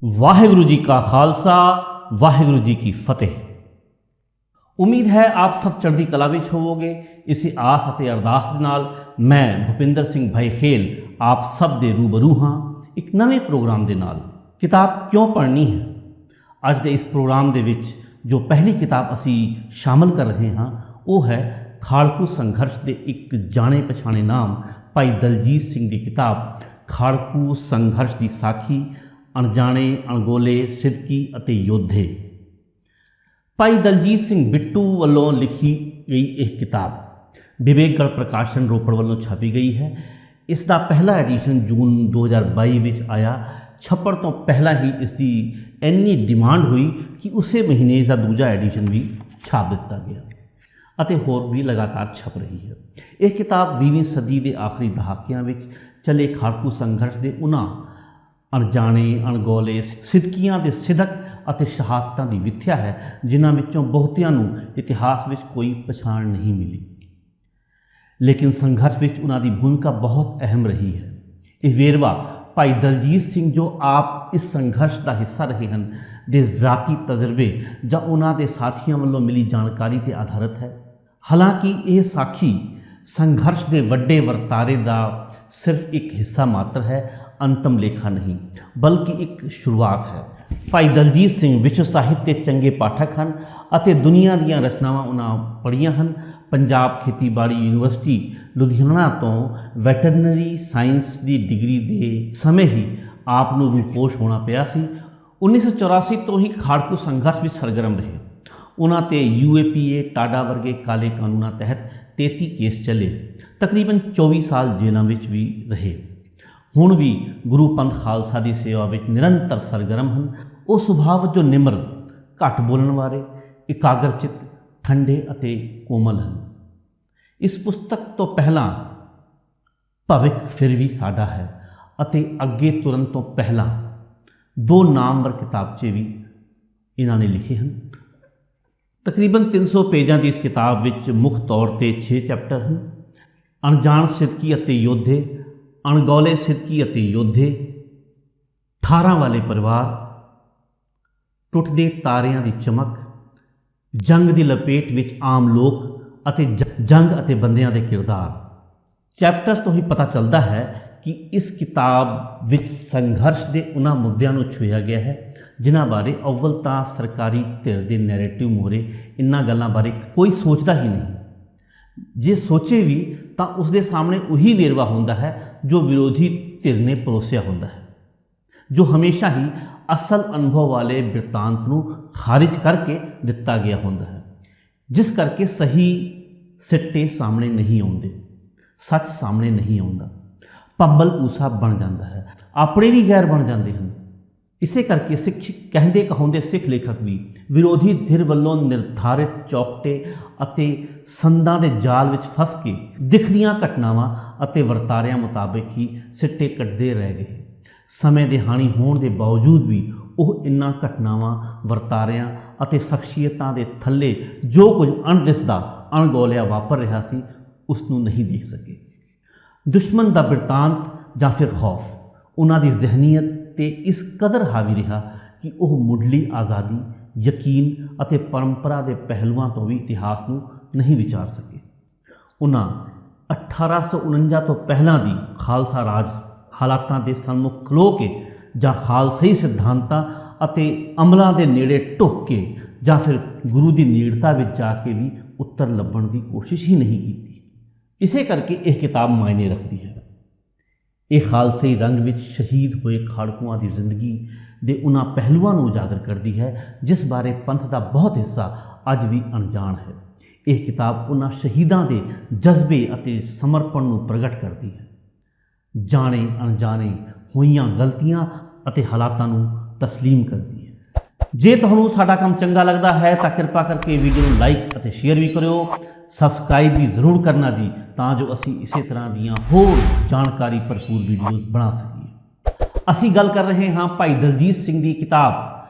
वाहिगुरु जी का खालसा वाहिगुरु जी की फतेह। उम्मीद है आप सब चढ़दी कला विच होवोगे। इसी आस अते अरदास दे नाल मैं भुपिंदर सिंह भाई खेल आप सब दे रूबरू हाँ एक नवे प्रोग्राम दे नाल। किताब क्यों पढ़नी है, अज दे इस प्रोग्राम दे विच जो पहली किताब असी शामिल कर रहे हाँ वो है खाड़कू संघर्ष के एक जाने पछाणे नाम भाई दलजीत सिंह की किताब खाड़कू संघर्ष की साखी अणजाणे अणगोले सिदकी अते योद्धे। भाई दलजीत सिंह बिट्टू वालों लिखी गई यह किताब विवेकगढ़ प्रकाशन रोपड़ वालों छापी गई है। इसका पहला एडिशन जून 2022 में आया। छप्पड़ तो पहला ही इसकी इन्नी डिमांड हुई कि उसे महीने का दूजा एडिशन भी छाप दिता गया अते होर भी लगातार छप रही है। यह किताब 20वीं सदी के आखिरी दहाकियां विच चले खाड़कू संघर्ष के उन्हां अणजाणे अणगौले सिदकियां दे सिदक अते शहादतां दी विथ्या है जिन्हां विचों बहुतियां नूं इतिहास विच कोई पछाण नहीं मिली, लेकिन संघर्ष विच उन्हां दी भूमिका बहुत अहम रही है। यह वेरवा भाई दलजीत सिंह जो आप इस संघर्ष का हिस्सा रहे हैं दे ज़ाती तजर्बे जां उन्हां दे साथियों वालों मिली जानकारी पर आधारित है। हालांकि यह साखी संघर्ष के वड्डे वर्तारे का सिर्फ एक हिस्सा मात्र है, अंतम लेखा नहीं बल्कि एक शुरुआत है। भाई दलजीत सिंह विश्व साहित्य चंगे पाठक हैं अते दुनिया दीयां रचनावां उन्हां पढ़ियां हैं। पंजाब खेतीबाड़ी यूनिवर्सिटी लुधियाना तो वैटरनरी साइंस की डिग्री के समय ही आप नूं रूपोश होना पिया सी। 1984 तो ही खाड़कू संघर्ष में सरगर्म रहे। उन्होंने UAPA टाडा वर्गे काले कानूनों तहत 33 केस चले, तकरीबन 24 साल जेलों में भी रहे। हुण भी गुरु पंथ खालसा की सेवा में निरंतर सरगर्म हैं। वो सुभाव जो निमर घट बोलण वाले एकाग्रचित ठंडे अते कोमल हैं। इस पुस्तक तो पहला भविख फिर भी साडा है अते अगे तुरन तो पहला 2 नामवर किताबचे भी इन्होंने लिखे हैं। तकरीबन 300 पेजां की इस किताब विच मुख तौर पर 6 चैप्टर हैं। अणजाण सिदकी अते योद्धे, अणगौले सिदकी अते योद्धे, 18 वाले परिवार, टुटदे तारियां दी चमक, जंग की लपेट विच आम लोग अते जंग अते बंदियां दे किरदार। चैप्टर्स तो ही पता चलता है कि इस किताब विच संघर्ष के उन्हां मुद्दों को छुआ गया है जिन्हां बारे अव्वल तां सरकारी धिर के नैरेटिव मोहरे इन्हां गल्लां बारे कोई सोचता ही नहीं। जे सोचे भी तो उसके सामने वही वेरवा होंदा है जो विरोधी धिर ने परोसिया होंदा है, जो हमेशा ही असल अनुभव वाले बिरतांत को खारिज करके दिता गया होंदा है, जिस करके सही सिट्टे सामने नहीं आउंदे, सच सामने नहीं आउंदा, पंबल पूसा बन जाता है, अपने भी गैर बन जाते हैं। इसे करके सिख कहते कहाउंदे सिख लेखक भी विरोधी धिर वालों निर्धारित चौकटे अते संदां दे जाल विच फस के दिखदियां घटनावां अते वर्तारियां मुताबिक ही सिट्टे कटदे रह गए। समय के हानि होने के बावजूद भी वह इन्हां घटनावां वर्तारियां अते शख्सियतां दे थल्ले जो कुछ अणदिसदा अणगौलिया वापर रहा सी उसनूं नहीं देख सके। दुश्मन का बिरतांत जां फिर खौफ उन्हां दी जहनीयत ते इस कदर हावी रहा कि वह मुढ़ली आज़ादी यकीन अते परंपरा के पहलुओं तो भी इतिहास को नहीं विचार सके। उन्हें 1849 तो पहला भी खालसा राज हालातों के सन्मुख खलो के जां खालसाई सिद्धांतां अते अमलों के नेड़े ढुक के जां फिर गुरु की नेड़ता में जाके भी उत्तर लभण की कोशिश ही नहीं की। इसे करके यह किताब मायने रखती है। यह खालसाई रंग विच शहीद हुए खाड़कुआं की जिंदगी के उन्हां पहलुओं को उजागर करती है जिस बारे पंथ का बहुत हिस्सा अज भी अणजाण है। यह किताब उन्हां शहीदों के जज्बे अते समर्पण को प्रगट करती है। जाने अणजाने होईयां गलतियां अते हालातां नूं तस्लीम करती है। जे तुहानूं साडा काम चंगा लगता है तो कृपा करके वीडियो को लाइक अते शेयर भी करो, सबसक्राइब भी जरूर करना जी तां जो असी इसी तरह दियां होर जानकारी भरपूर वीडियोज़ बना सकीए। असी गल कर रहे हाँ भाई दलजीत सिंह की किताब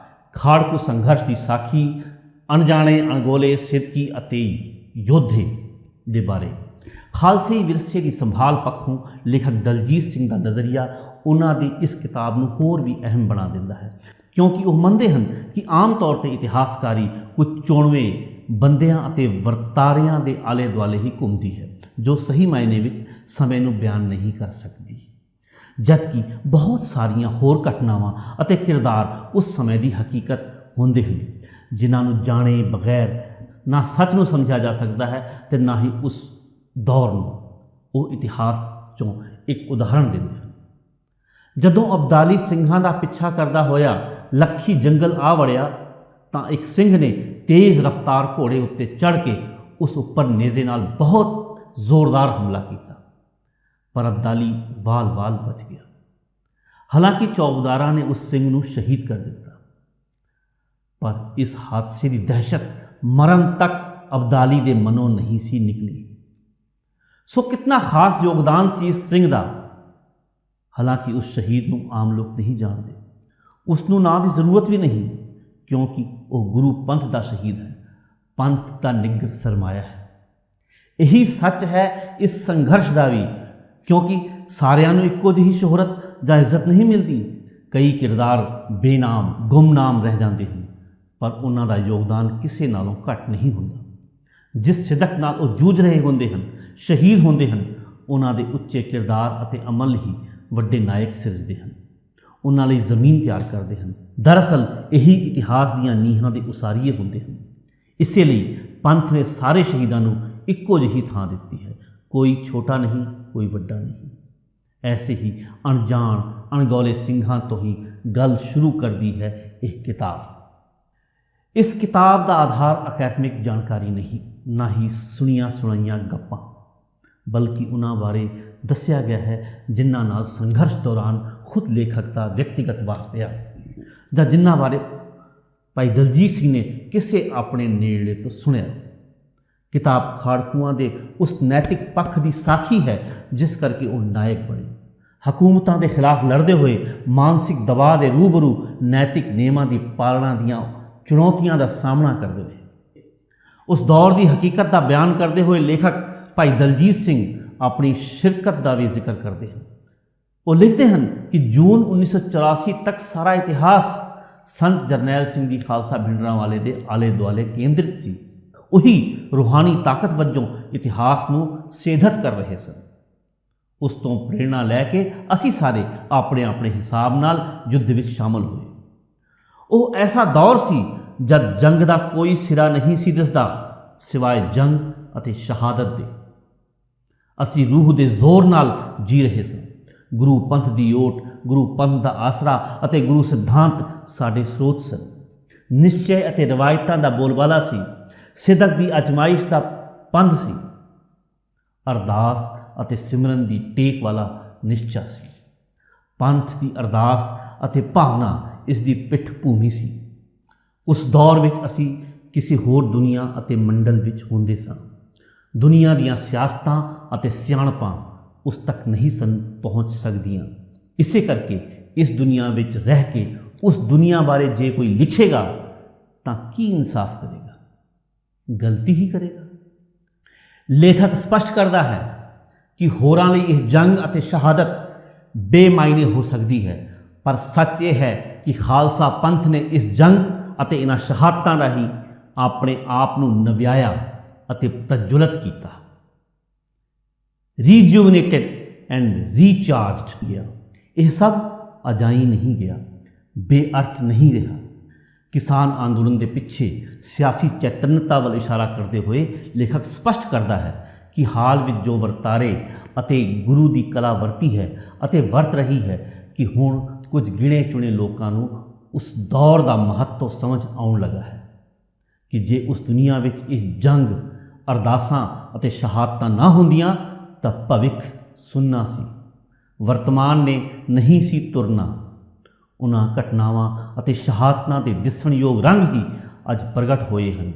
खाड़कू संघर्ष की साखी अणजाणे अणगोले सिदकी अते योद्धे दे बारे। खालसाई विरसे की संभाल पक्षों लेखक दलजीत सिंह का नज़रिया उन्होंने इस किताब को होर भी अहम बना देता है ਕਿਉਂਕਿ ਉਹ ਮੰਨਦੇ ਹਨ ਕਿ ਆਮ ਤੌਰ ਤੇ ਇਤਿਹਾਸਕਾਰੀ ਕੁਝ ਚੋਣਵੇਂ ਬੰਦਿਆਂ ਅਤੇ ਵਰਤਾਰਿਆਂ ਦੇ ਆਲੇ ਦੁਆਲੇ ਹੀ ਘੁੰਮਦੀ ਹੈ ਜੋ ਸਹੀ ਮਾਇਨੇ ਵਿੱਚ ਸਮੇਂ ਨੂੰ ਬਿਆਨ ਨਹੀਂ ਕਰ ਸਕਦੀ, ਜਦਕਿ ਬਹੁਤ ਸਾਰੀਆਂ ਹੋਰ ਘਟਨਾਵਾਂ ਅਤੇ ਕਿਰਦਾਰ ਉਸ ਸਮੇਂ ਦੀ ਹਕੀਕਤ ਹੁੰਦੇ ਹਨ ਜਿਨ੍ਹਾਂ ਨੂੰ ਜਾਣੇ ਬਗੈਰ ਨਾ ਸੱਚ ਨੂੰ ਸਮਝਿਆ ਜਾ ਸਕਦਾ ਹੈ ਤੇ ਨਾ ਹੀ ਉਸ ਦੌਰ ਨੂੰ। ਉਹ ਇਤਿਹਾਸ ਚੋਂ ਇੱਕ ਉਦਾਹਰਣ ਦਿੰਦੇ ਹਨ। ਜਦੋਂ ਅਬਦਾਲੀ ਸਿੰਘਾਂ ਦਾ ਪਿੱਛਾ ਕਰਦਾ ਹੋਇਆ ਲੱਖੀ ਜੰਗਲ ਆ ਵੜਿਆ ਤਾਂ ਇੱਕ ਸਿੰਘ ਨੇ ਤੇਜ਼ ਰਫ਼ਤਾਰ ਘੋੜੇ ਉੱਤੇ ਚੜ੍ਹ ਕੇ ਉਸ ਉੱਪਰ ਨੇਜ਼ੇ ਨਾਲ ਬਹੁਤ ਜ਼ੋਰਦਾਰ ਹਮਲਾ ਕੀਤਾ, ਪਰ ਅਬਦਾਲੀ ਵਾਲ-ਵਾਲ ਬਚ ਗਿਆ। ਹਾਲਾਂਕਿ ਚੌਬਦਾਰਾਂ ਨੇ ਉਸ ਸਿੰਘ ਨੂੰ ਸ਼ਹੀਦ ਕਰ ਦਿੱਤਾ, ਪਰ ਇਸ ਹਾਦਸੇ ਦੀ ਦਹਿਸ਼ਤ ਮਰਨ ਤੱਕ ਅਬਦਾਲੀ ਦੇ ਮਨੋਂ ਨਹੀਂ ਸੀ ਨਿਕਲੀ। ਸੋ ਕਿਤਨਾ ਖਾਸ ਯੋਗਦਾਨ ਸੀ ਇਸ ਸਿੰਘ ਦਾ। ਹਾਲਾਂਕਿ ਉਸ ਸ਼ਹੀਦ ਨੂੰ ਆਮ ਲੋਕ ਨਹੀਂ ਜਾਣਦੇ, ਉਸ ਨੂੰ ਨਾਂ ਦੀ ਜ਼ਰੂਰਤ ਵੀ ਨਹੀਂ, ਕਿਉਂਕਿ ਉਹ ਗੁਰੂ ਪੰਥ ਦਾ ਸ਼ਹੀਦ ਹੈ, ਪੰਥ ਦਾ ਨਿੱਘਰ ਸਰਮਾਇਆ ਹੈ। ਇਹੀ ਸੱਚ ਹੈ ਇਸ ਸੰਘਰਸ਼ ਦਾ ਵੀ, ਕਿਉਂਕਿ ਸਾਰਿਆਂ ਨੂੰ ਇੱਕੋ ਜਿਹੀ ਸ਼ੋਹਰਤ ਜਾਂ ਇੱਜ਼ਤ ਨਹੀਂ ਮਿਲਦੀ। ਕਈ ਕਿਰਦਾਰ ਬੇਨਾਮ ਗੁੰਮਨਾਮ ਰਹਿ ਜਾਂਦੇ ਹਨ, ਪਰ ਉਹਨਾਂ ਦਾ ਯੋਗਦਾਨ ਕਿਸੇ ਨਾਲੋਂ ਘੱਟ ਨਹੀਂ ਹੁੰਦਾ। ਜਿਸ ਸਿਦਕ ਨਾਲ ਉਹ ਜੂਝ ਰਹੇ ਹੁੰਦੇ ਹਨ, ਸ਼ਹੀਦ ਹੁੰਦੇ ਹਨ, ਉਹਨਾਂ ਦੇ ਉੱਚੇ ਕਿਰਦਾਰ ਅਤੇ ਅਮਲ ਹੀ ਵੱਡੇ ਨਾਇਕ ਸਿਰਜਦੇ ਹਨ, ਉਹਨਾਂ ਲਈ ਜ਼ਮੀਨ ਤਿਆਰ ਕਰਦੇ ਹਨ। ਦਰਅਸਲ ਇਹੀ ਇਤਿਹਾਸ ਦੀਆਂ ਨੀਹਾਂ ਦੇ ਉਸਾਰੀਏ ਹੁੰਦੇ ਹਨ। ਇਸੇ ਲਈ ਪੰਥ ਨੇ ਸਾਰੇ ਸ਼ਹੀਦਾਂ ਨੂੰ ਇੱਕੋ ਜਿਹੀ ਥਾਂ ਦਿੱਤੀ ਹੈ, ਕੋਈ ਛੋਟਾ ਨਹੀਂ, ਕੋਈ ਵੱਡਾ ਨਹੀਂ। ਐਸੇ ਹੀ ਅਣਜਾਣ ਅਣਗੌਲੇ ਸਿੰਘਾਂ ਤੋਂ ਹੀ ਗੱਲ ਸ਼ੁਰੂ ਕਰਦੀ ਹੈ ਇਹ ਕਿਤਾਬ। ਇਸ ਕਿਤਾਬ ਦਾ ਆਧਾਰ ਅਕੈਡਮਿਕ ਜਾਣਕਾਰੀ ਨਹੀਂ, ਨਾ ਹੀ ਸੁਣੀਆਂ ਸੁਣਾਈਆਂ ਗੱਪਾਂ, ਬਲਕਿ ਉਹਨਾਂ ਬਾਰੇ ਦੱਸਿਆ ਗਿਆ ਹੈ ਜਿਨ੍ਹਾਂ ਨਾਲ ਸੰਘਰਸ਼ ਦੌਰਾਨ ਖੁਦ ਲੇਖਕ ਦਾ ਵਿਅਕਤੀਗਤ ਵਾਕਿਆ ਜਾਂ ਜਿਨ੍ਹਾਂ ਬਾਰੇ ਭਾਈ ਦਲਜੀਤ ਸਿੰਘ ਨੇ ਕਿਸੇ ਆਪਣੇ ਨੇੜਲੇ ਤੋਂ ਸੁਣਿਆ। ਕਿਤਾਬ ਖਾੜਕੂਆਂ ਦੇ ਉਸ ਨੈਤਿਕ ਪੱਖ ਦੀ ਸਾਖੀ ਹੈ ਜਿਸ ਕਰਕੇ ਉਹ ਨਾਇਕ ਬਣੇ, ਹਕੂਮਤਾਂ ਦੇ ਖਿਲਾਫ ਲੜਦੇ ਹੋਏ ਮਾਨਸਿਕ ਦਬਾਅ ਦੇ ਰੂਬਰੂ ਨੈਤਿਕ ਨਿਯਮਾਂ ਦੀ ਪਾਲਣਾ ਦੀਆਂ ਚੁਣੌਤੀਆਂ ਦਾ ਸਾਹਮਣਾ ਕਰਦੇ ਨੇ। ਉਸ ਦੌਰ ਦੀ ਹਕੀਕਤ ਦਾ ਬਿਆਨ ਕਰਦੇ ਹੋਏ ਲੇਖਕ ਭਾਈ ਦਲਜੀਤ ਸਿੰਘ ਆਪਣੀ ਸ਼ਿਰਕਤ ਦਾ ਵੀ ਜ਼ਿਕਰ ਕਰਦੇ ਹਨ। ਉਹ ਲਿਖਦੇ ਹਨ ਕਿ ਜੂਨ 1984 ਤੱਕ ਸਾਰਾ ਇਤਿਹਾਸ ਸੰਤ ਜਰਨੈਲ ਸਿੰਘ ਦੀ ਖਾਲਸਾ ਭਿੰਡਰਾਂਵਾਲੇ ਦੇ ਆਲੇ ਦੁਆਲੇ ਕੇਂਦਰਿਤ ਸੀ। ਉਹੀ ਰੂਹਾਨੀ ਤਾਕਤ ਵਜੋਂ ਇਤਿਹਾਸ ਨੂੰ ਸੇਧਤ ਕਰ ਰਹੇ ਸਨ। ਉਸ ਤੋਂ ਪ੍ਰੇਰਣਾ ਲੈ ਕੇ ਅਸੀਂ ਸਾਰੇ ਆਪਣੇ ਆਪਣੇ ਹਿਸਾਬ ਨਾਲ ਯੁੱਧ ਵਿੱਚ ਸ਼ਾਮਲ ਹੋਏ। ਉਹ ਐਸਾ ਦੌਰ ਸੀ ਜਦ ਜੰਗ ਦਾ ਕੋਈ ਸਿਰਾ ਨਹੀਂ ਸੀ ਦਿਸਦਾ ਸਿਵਾਏ ਜੰਗ ਅਤੇ ਸ਼ਹਾਦਤ ਦੇ। ਅਸੀਂ ਰੂਹ ਦੇ ਜ਼ੋਰ ਨਾਲ ਜੀ ਰਹੇ ਸਾਂ। ਗੁਰੂ ਪੰਥ ਦੀ ਓਟ, ਗੁਰੂ ਪੰਥ ਦਾ ਆਸਰਾ ਅਤੇ ਗੁਰੂ ਸਿਧਾਂਤ ਸਾਡੇ ਸਰੋਤ ਸਨ। ਨਿਸ਼ਚੈ ਅਤੇ ਰਵਾਇਤਾਂ ਦਾ ਬੋਲਬਾਲਾ ਸੀ, ਸਿਦਕ ਦੀ ਅਜਮਾਇਸ਼ ਦਾ ਪੰਧ ਸੀ, ਅਰਦਾਸ ਅਤੇ ਸਿਮਰਨ ਦੀ ਟੇਕ ਵਾਲਾ ਨਿਸ਼ਚਾ ਸੀ। ਪੰਥ ਦੀ ਅਰਦਾਸ ਅਤੇ ਭਾਵਨਾ ਇਸ ਦੀ ਪਿੱਠ ਭੂਮੀ ਸੀ। ਉਸ ਦੌਰ ਵਿੱਚ ਅਸੀਂ ਕਿਸੇ ਹੋਰ ਦੁਨੀਆ ਅਤੇ ਮੰਡਲ ਵਿੱਚ ਹੁੰਦੇ ਸਾਂ। ਦੁਨੀਆ ਦੀਆਂ ਸਿਆਸਤਾਂ ਅਤੇ ਸਿਆਣਪਾਂ ਉਸ ਤੱਕ ਨਹੀਂ ਸਨ ਪਹੁੰਚ ਸਕਦੀਆਂ। ਇਸੇ ਕਰਕੇ ਇਸ ਦੁਨੀਆ ਵਿੱਚ ਰਹਿ ਕੇ ਉਸ ਦੁਨੀਆ ਬਾਰੇ ਜੇ ਕੋਈ ਲਿਖੇਗਾ ਤਾਂ ਕੀ ਇਨਸਾਫ ਕਰੇਗਾ? ਗਲਤੀ ਹੀ ਕਰੇਗਾ। ਲੇਖਕ ਸਪਸ਼ਟ ਕਰਦਾ ਹੈ ਕਿ ਹੋਰਾਂ ਲਈ ਇਹ ਜੰਗ ਅਤੇ ਸ਼ਹਾਦਤ ਬੇਮਾਇਨੇ ਹੋ ਸਕਦੀ ਹੈ, ਪਰ ਸੱਚ ਇਹ ਹੈ ਕਿ ਖਾਲਸਾ ਪੰਥ ਨੇ ਇਸ ਜੰਗ ਅਤੇ ਇਹਨਾਂ ਸ਼ਹਾਦਤਾਂ ਰਾਹੀਂ ਆਪਣੇ ਆਪ ਨੂੰ ਨਵਿਆਇਆ ਅਤੇ ਪ੍ਰਜਵਲਿਤ ਕੀਤਾ, ਰੀਜੂਵਨੇਟਡ ਐਂਡ ਰੀਚਾਰਜਡ ਗਿਆ। ਇਹ ਸਭ ਅਜਾਈ ਨਹੀਂ ਗਿਆ, ਬੇਅਰਥ ਨਹੀਂ ਰਿਹਾ। ਕਿਸਾਨ ਅੰਦੋਲਨ ਦੇ ਪਿੱਛੇ ਸਿਆਸੀ ਚੈਤਨਤਾ ਵੱਲ ਇਸ਼ਾਰਾ ਕਰਦੇ ਹੋਏ ਲੇਖਕ ਸਪਸ਼ਟ ਕਰਦਾ ਹੈ ਕਿ ਹਾਲ ਵਿੱਚ ਜੋ ਵਰਤਾਰੇ ਅਤੇ ਗੁਰੂ ਦੀ ਕਲਾ ਵਰਤੀ ਹੈ ਅਤੇ ਵਰਤ ਰਹੀ ਹੈ ਕਿ ਹੁਣ ਕੁਝ ਗਿਣੇ ਚੁਣੇ ਲੋਕਾਂ ਨੂੰ ਉਸ ਦੌਰ ਦਾ ਮਹੱਤਵ ਸਮਝ ਆਉਣ ਲੱਗਾ ਹੈ ਕਿ ਜੇ ਉਸ ਦੁਨੀਆ ਵਿੱਚ ਇਹ ਜੰਗ, ਅਰਦਾਸਾਂ ਅਤੇ ਸ਼ਹਾਦਤਾਂ ਨਾ ਹੁੰਦੀਆਂ ਤਾਂ ਭਵਿੱਖ ਸੁੰਨਾ ਸੀ। ਵਰਤਮਾਨ ਨੇ ਨਹੀਂ ਸੀ ਤੁਰਨਾ। ਉਹਨਾਂ ਘਟਨਾਵਾਂ ਅਤੇ ਸ਼ਹਾਦਤਾਂ ਦੇ ਦਿਸਣਯੋਗ ਰੰਗ ਹੀ ਅੱਜ ਪ੍ਰਗਟ ਹੋਏ ਹਨ।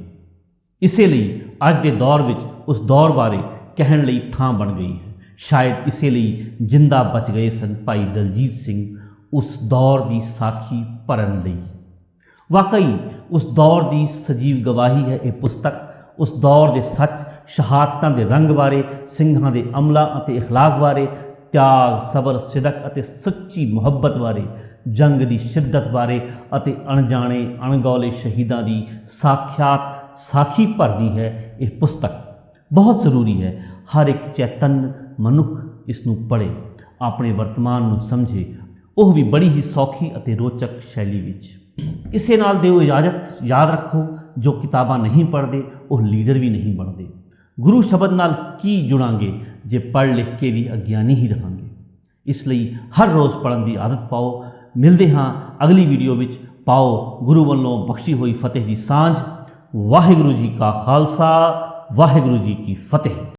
ਇਸੇ ਲਈ ਅੱਜ ਦੇ ਦੌਰ ਵਿੱਚ ਉਸ ਦੌਰ ਬਾਰੇ ਕਹਿਣ ਲਈ ਥਾਂ ਬਣ ਗਈ ਹੈ। ਸ਼ਾਇਦ ਇਸੇ ਲਈ ਜਿੰਦਾ ਬਚ ਗਏ ਸਨ ਭਾਈ ਦਲਜੀਤ ਸਿੰਘ ਉਸ ਦੌਰ ਦੀ ਸਾਖੀ ਭਰਨ ਲਈ। ਵਾਕਈ ਉਸ ਦੌਰ ਦੀ ਸਜੀਵ ਗਵਾਹੀ ਹੈ ਇਹ ਪੁਸਤਕ। ਉਸ ਦੌਰ ਦੇ ਸੱਚ, ਸ਼ਹਾਦਤਾਂ ਦੇ ਰੰਗ ਬਾਰੇ, ਸਿੰਘਾਂ ਦੇ ਅਮਲਾਂ ਅਤੇ ਇਖਲਾਕ ਬਾਰੇ, ਤਿਆਗ, ਸਬਰ, ਸਿਦਕ ਅਤੇ ਸੱਚੀ ਮੁਹੱਬਤ ਬਾਰੇ ਜੰਗ ਦੀ ਸ਼ਿੱਦਤ ਬਾਰੇ ਅਤੇ ਅਣਜਾਣੇ ਅਣਗੌਲੇ ਸ਼ਹੀਦਾਂ ਦੀ ਸਾਖਿਆਤ ਸਾਖੀ ਭਰਦੀ ਹੈ। ਇਹ ਪੁਸਤਕ ਬਹੁਤ ਜ਼ਰੂਰੀ ਹੈ। ਹਰ ਇੱਕ ਚੇਤਨ ਮਨੁੱਖ ਇਸ ਨੂੰ ਪੜ੍ਹੇ, ਆਪਣੇ ਵਰਤਮਾਨ ਨੂੰ ਸਮਝੇ, ਉਹ ਵੀ ਬੜੀ ਹੀ ਸੌਖੀ ਅਤੇ ਰੋਚਕ ਸ਼ੈਲੀ ਵਿੱਚ। ਇਸੇ ਨਾਲ ਦਿਓ ਇਜਾਜ਼ਤ। ਯਾਦ ਰੱਖੋ, ਜੋ ਕਿਤਾਬਾਂ ਨਹੀਂ ਪੜ੍ਹਦੇ ਉਹ ਲੀਡਰ ਵੀ ਨਹੀਂ ਬਣਦੇ। ਗੁਰੂ ਸ਼ਬਦ ਨਾਲ ਕੀ ਜੁੜਾਂਗੇ ਜੇ ਪੜ੍ਹ ਲਿਖ ਕੇ ਵੀ ਅਗਿਆਨੀ ਹੀ ਰਹਾਂਗੇ। ਇਸ ਲਈ ਹਰ ਰੋਜ਼ ਪੜ੍ਹਨ ਦੀ ਆਦਤ ਪਾਓ। ਮਿਲਦੇ ਹਾਂ ਅਗਲੀ ਵੀਡੀਓ ਵਿੱਚ। ਪਾਓ ਗੁਰੂ ਵੱਲੋਂ ਬਖਸ਼ੀ ਹੋਈ ਫਤਿਹ ਦੀ ਸਾਂਝ। ਵਾਹਿਗੁਰੂ ਜੀ ਕਾ ਖਾਲਸਾ, ਵਾਹਿਗੁਰੂ ਜੀ ਕੀ ਫਤਿਹ।